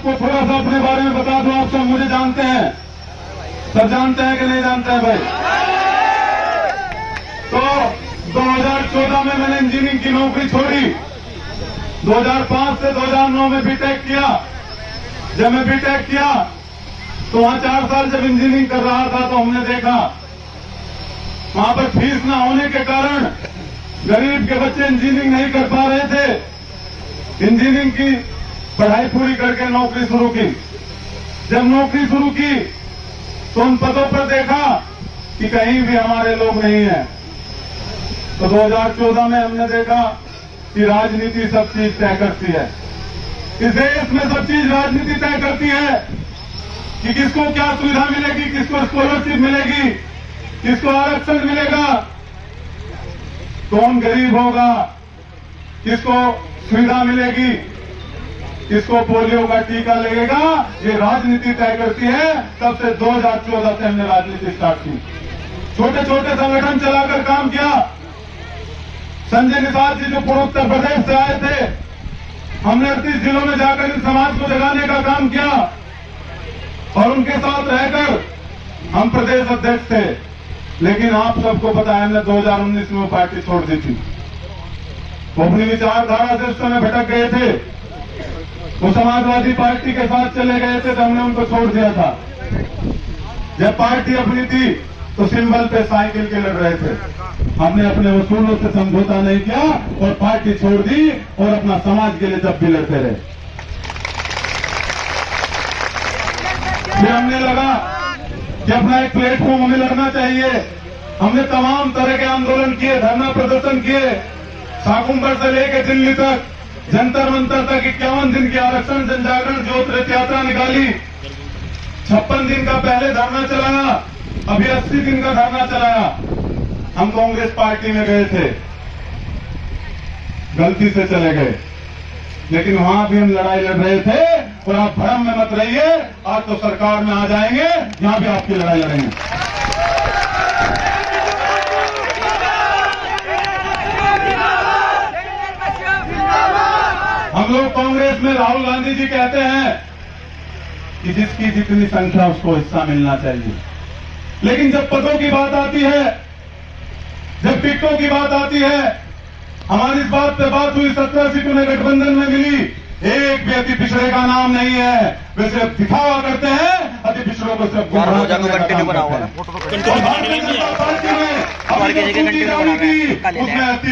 आपको थोड़ा सा अपने बारे में बता दूं। आप सब मुझे जानते हैं, सब जानते हैं कि नहीं जानते हैं भाई? तो 2014 में मैंने इंजीनियरिंग की नौकरी छोड़ी। 2005 से 2009 में बीटेक किया। जब मैं बीटेक किया तो वहां 4 साल जब इंजीनियरिंग कर रहा था तो हमने देखा वहां पर फीस न होने के कारण गरीब के बच्चे इंजीनियरिंग नहीं कर पा रहे थे। इंजीनियरिंग की पढ़ाई पूरी करके नौकरी शुरू की। जब नौकरी शुरू की तो उन पदों पर देखा कि कहीं भी हमारे लोग नहीं हैं। तो 2014 में हमने देखा कि राजनीति सब चीज तय करती है। इस देश में सब चीज राजनीति तय करती है कि किसको क्या सुविधा मिलेगी, किसको स्कॉलरशिप मिलेगी, किसको आरक्षण मिलेगा, कौन गरीब होगा, किसको सुविधा मिलेगी, किसको पोलियो का टीका लगेगा, ये राजनीति तय करती है। तब से 2014 से हमने राजनीति स्टार्ट की। छोटे छोटे संगठन चलाकर काम किया। संजय निषाद जी जो पूर्व उत्तर प्रदेश से आए थे, हमने 38 जिलों में जाकर इन समाज को जगाने का काम किया और उनके साथ रहकर हम प्रदेश अध्यक्ष थे। लेकिन आप सबको पता है हमने 2019 में वो पार्टी छोड़ दी थी। वो अपनी विचारधारा से उस समय भटक गए थे। वो समाजवादी पार्टी के साथ चले गए थे तो हमने उनको छोड़ दिया था। जब पार्टी अपनी थी तो सिंबल पे साइकिल के लड़ रहे थे। हमने अपने उसूलों से समझौता नहीं किया और पार्टी छोड़ दी और अपना समाज के लिए जब भी लड़ते रहे। फिर हमने लगा कि अपना एक प्लेटफॉर्म हमें लगना चाहिए। हमने तमाम तरह के आंदोलन किए, धरना प्रदर्शन किए, शाकुंभर से लेकर दिल्ली तक, जंतर मंतर तक 51 दिन की आरक्षण जन जागरण ज्योत रथ यात्रा निकाली। 56 दिन का पहले धरना चलाया, अभी 80 दिन का धरना चलाया। हम कांग्रेस पार्टी में गए थे, गलती से चले गए, लेकिन वहां भी हम लड़ाई लड़ रहे थे। और आप भ्रम में मत रहिए, आज तो सरकार में आ जाएंगे, यहां भी आपकी लड़ाई लड़ेंगे। हम लोग कांग्रेस में राहुल गांधी जी कहते हैं कि जिसकी जितनी संख्या उसको हिस्सा मिलना चाहिए। लेकिन जब पदों की बात आती है, जब टिकटों की बात आती है, हमारी इस बात पे बात हुई, 17 सीट उन्हें गठबंधन में मिली, एक भी अति पिछड़े का नाम नहीं है। वे सिर्फ दिखावा करते हैं, अति पिछड़ों को सिर्फ गुमराह करने का काम करते हैं। और भारतीय जनता पार्टी में अभी जो सूची जारी की उसमें अति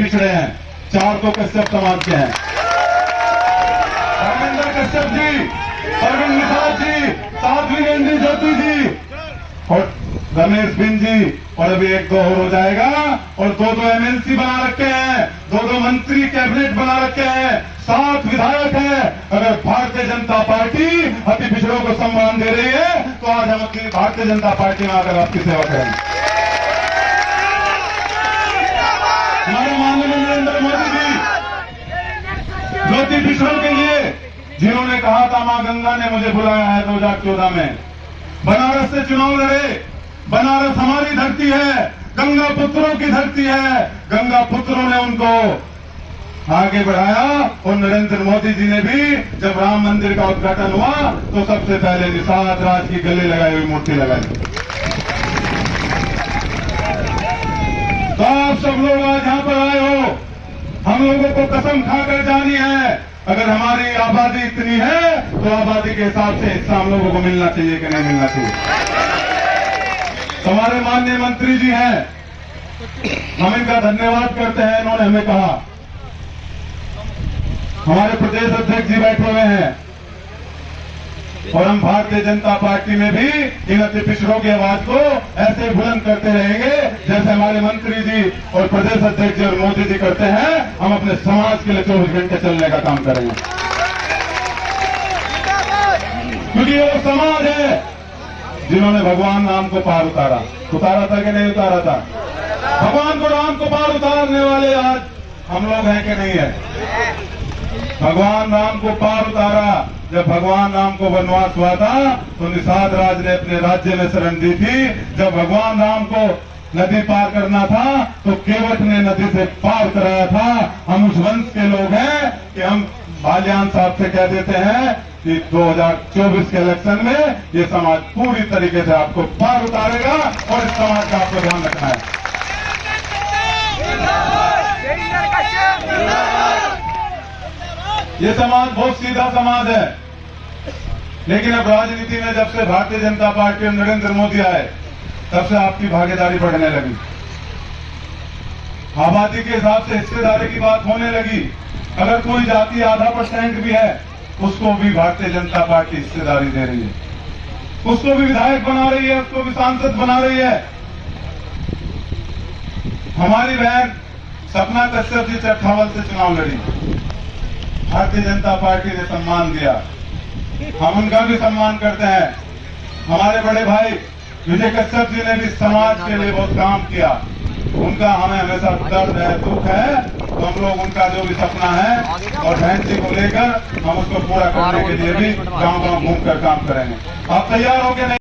पिछड़े हैं। 4 तो कश्यप समाज के हैं, धर्मेंद्र कश्यप जी, अरविंद निषाद जी, साध्वी नंदी ज्योति जी और रमेश बिन जी, और अभी 1-2 और हो जाएगा। और 2-2 एमएलसी बना रखे हैं, 2-2 मंत्री कैबिनेट बना रखे हैं, 7 विधायक हैं। अगर भारतीय जनता पार्टी अति पिछड़ों को सम्मान दे रही है तो आज हम अपनी भारतीय जनता पार्टी में आकर आपकी सेवा करेंगे। हमारे माननीय नरेंद्र मोदी जी जो अति पिछड़ों के लिए, जिन्होंने कहा था मां गंगा ने मुझे बुलाया है 2014 में, बनारस से चुनाव लड़े। बनारस हमारी धरती है, गंगा पुत्रों की धरती है। गंगा पुत्रों ने उनको आगे बढ़ाया और नरेंद्र मोदी जी ने भी जब राम मंदिर का उद्घाटन हुआ तो सबसे पहले निषाद राज की गले लगाई हुई मूर्ति लगाई। तो आप सब लोग आज यहां पर आए हो, हम लोगों को कसम खाकर जानी है, अगर हमारी आबादी इतनी है तो आबादी के हिसाब से हिस्सा हम लोगों को मिलना चाहिए कि नहीं मिलना चाहिए। हमारे माननीय मंत्री जी हैं, हम इनका धन्यवाद करते हैं। इन्होंने हमें कहा, हमारे प्रदेश अध्यक्ष जी बैठे हुए हैं और हम भारतीय जनता पार्टी में भी इन अति पिछड़ों की आवाज को ऐसे बुलंद करते रहेंगे जैसे हमारे मंत्री जी और प्रदेश अध्यक्ष जी और मोदी जी करते हैं। हम अपने समाज के लिए 24 घंटे चलने का काम करेंगे, क्योंकि वो समाज है जिन्होंने भगवान राम को पार उतारा था कि नहीं उतारा था? भगवान को राम को पार उतारने वाले आज हम लोग हैं कि नहीं है? भगवान राम को पार उतारा। जब भगवान राम को वनवास हुआ था तो निषाद राज ने अपने राज्य में शरण दी थी। जब भगवान राम को नदी पार करना था तो केवट ने नदी से पार कराया था। हम उस वंश के लोग हैं कि हम बालियान साहब से कह देते हैं कि 2024 के इलेक्शन में ये समाज पूरी तरीके से आपको पार उतारेगा और इस समाज का आपको ध्यान रखना है। ये समाज बहुत सीधा समाज है, लेकिन अब राजनीति में जब से भारतीय जनता पार्टी और नरेंद्र मोदी आए तब से आपकी भागीदारी बढ़ने लगी। आबादी के हिसाब से हिस्सेदारी की बात होने लगी। अगर कोई जाति आधा % भी है उसको भी भारतीय जनता पार्टी हिस्सेदारी दे रही है, उसको भी विधायक बना रही है, उसको भी सांसद बना रही है। हमारी बहन सपना कश्यप जी चट्ठावल से चुनाव लड़ी, भारतीय जनता पार्टी ने सम्मान दिया, हम उनका भी सम्मान करते हैं। हमारे बड़े भाई विजय कश्यप जी ने भी समाज के लिए बहुत काम किया, उनका हमें हमेशा दर्द है, दुख है, तो हम लोग उनका जो भी सपना है और बहन जी को लेकर हम उसको पूरा करने के लिए भी गांव-गांव घूमकर काम करेंगे। आप तैयार हो के नहीं?